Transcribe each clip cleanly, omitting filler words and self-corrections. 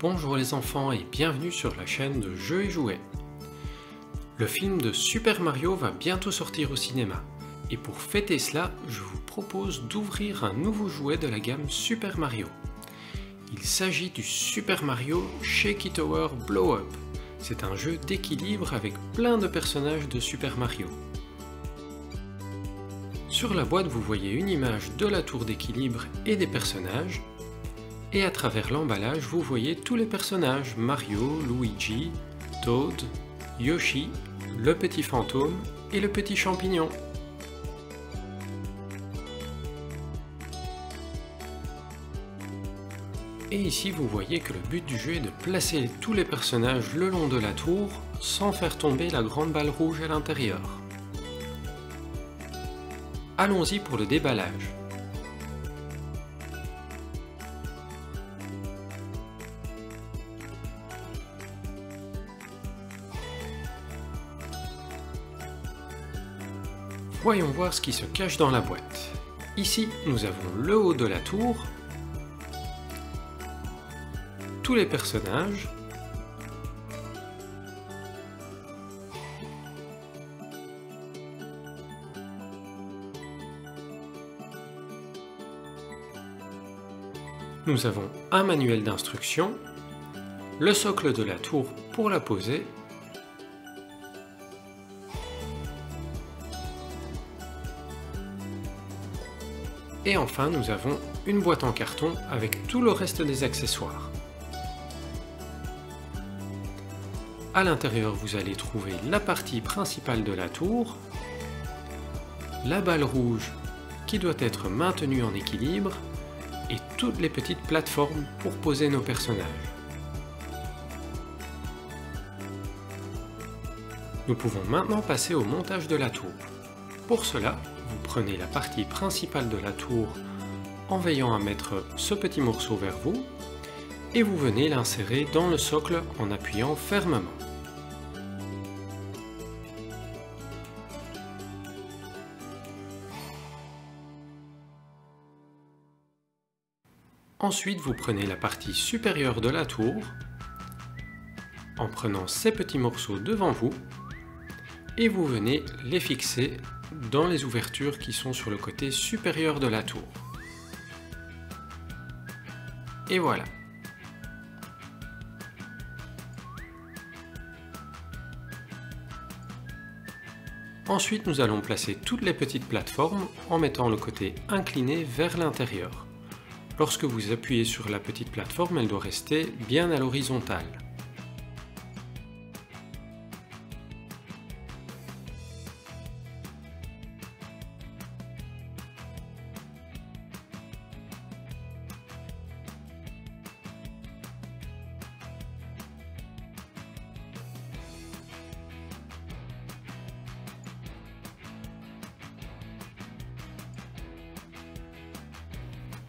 Bonjour les enfants et bienvenue sur la chaîne de Jeux et Jouets. Le film de Super Mario va bientôt sortir au cinéma. Et pour fêter cela, je vous propose d'ouvrir un nouveau jouet de la gamme Super Mario. Il s'agit du Super Mario Shaky Tower Blow Up. C'est un jeu d'équilibre avec plein de personnages de Super Mario. Sur la boîte, vous voyez une image de la tour d'équilibre et des personnages. Et à travers l'emballage, vous voyez tous les personnages, Mario, Luigi, Toad, Yoshi, le petit fantôme et le petit champignon. Et ici, vous voyez que le but du jeu est de placer tous les personnages le long de la tour sans faire tomber la grande balle rouge à l'intérieur. Allons-y pour le déballage. Voyons voir ce qui se cache dans la boîte. Ici, nous avons le haut de la tour, tous les personnages, nous avons un manuel d'instructions, le socle de la tour pour la poser, et enfin nous avons une boîte en carton avec tout le reste des accessoires. À l'intérieur, vous allez trouver la partie principale de la tour, la balle rouge qui doit être maintenue en équilibre et toutes les petites plateformes pour poser nos personnages. Nous pouvons maintenant passer au montage de la tour. Pour cela, vous prenez la partie principale de la tour en veillant à mettre ce petit morceau vers vous et vous venez l'insérer dans le socle en appuyant fermement. Ensuite, vous prenez la partie supérieure de la tour en prenant ces petits morceaux devant vous et vous venez les fixer dans les ouvertures qui sont sur le côté supérieur de la tour. Et voilà. Ensuite, nous allons placer toutes les petites plateformes en mettant le côté incliné vers l'intérieur. Lorsque vous appuyez sur la petite plateforme, elle doit rester bien à l'horizontale.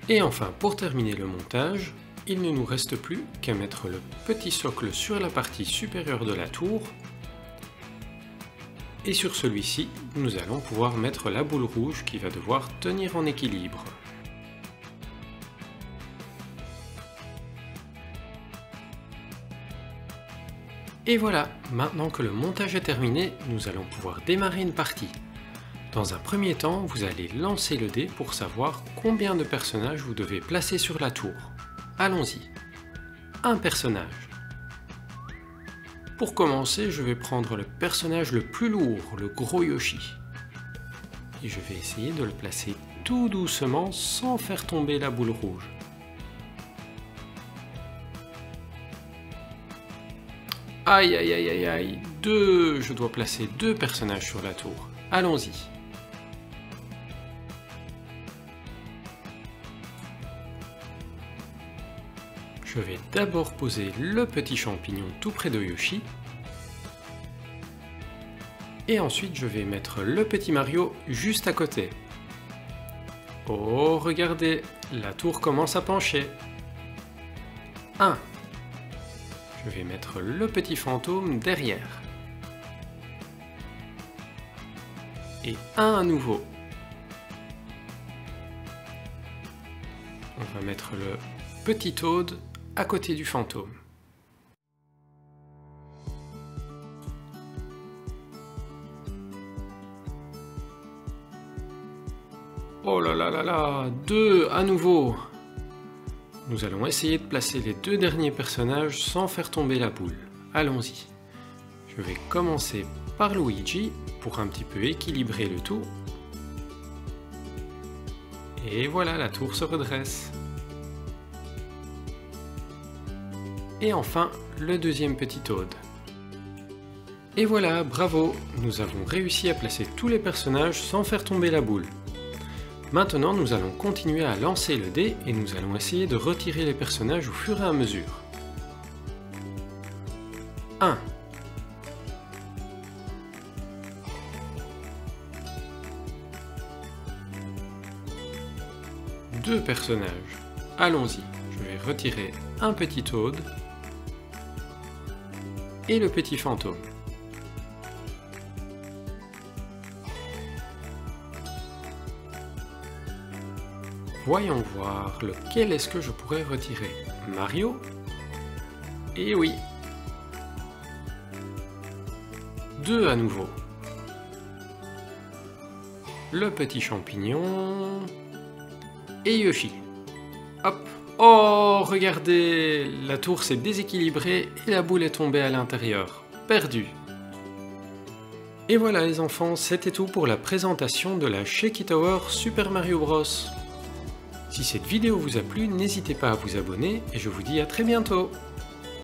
Et enfin, pour terminer le montage, il ne nous reste plus qu'à mettre le petit socle sur la partie supérieure de la tour. Et sur celui-ci, nous allons pouvoir mettre la boule rouge qui va devoir tenir en équilibre. Et voilà, maintenant que le montage est terminé, nous allons pouvoir démarrer une partie. Dans un premier temps, vous allez lancer le dé pour savoir combien de personnages vous devez placer sur la tour. Allons-y. Un personnage. Pour commencer, je vais prendre le personnage le plus lourd, le gros Yoshi. Et je vais essayer de le placer tout doucement sans faire tomber la boule rouge. Aïe aïe aïe aïe aïe, je dois placer 2 personnages sur la tour. Allons-y. Je vais d'abord poser le petit champignon tout près de Yoshi. Et ensuite, je vais mettre le petit Mario juste à côté. Oh, regardez, la tour commence à pencher. 1. Je vais mettre le petit fantôme derrière. Et 1 à nouveau. On va mettre le petit Toad à côté du fantôme. Oh là là là là, 2 à nouveau. Nous allons essayer de placer les 2 derniers personnages sans faire tomber la boule. Allons-y. Je vais commencer par Luigi pour un petit peu équilibrer le tout. Et voilà, la tour se redresse. Et enfin, le deuxième petit Toad. Et voilà, bravo, nous avons réussi à placer tous les personnages sans faire tomber la boule. Maintenant, nous allons continuer à lancer le dé et nous allons essayer de retirer les personnages au fur et à mesure. 1. 2 personnages. Allons-y, je vais retirer un petit Toad et le petit fantôme. Voyons voir, lequel est-ce que je pourrais retirer? Mario? Et oui. 2 à nouveau. Le petit champignon. Et Yoshi. Hop. Oh, regardez, la tour s'est déséquilibrée et la boule est tombée à l'intérieur. Perdu. Et voilà les enfants, c'était tout pour la présentation de la Shaky Tower Super Mario Bros. Si cette vidéo vous a plu, n'hésitez pas à vous abonner et je vous dis à très bientôt.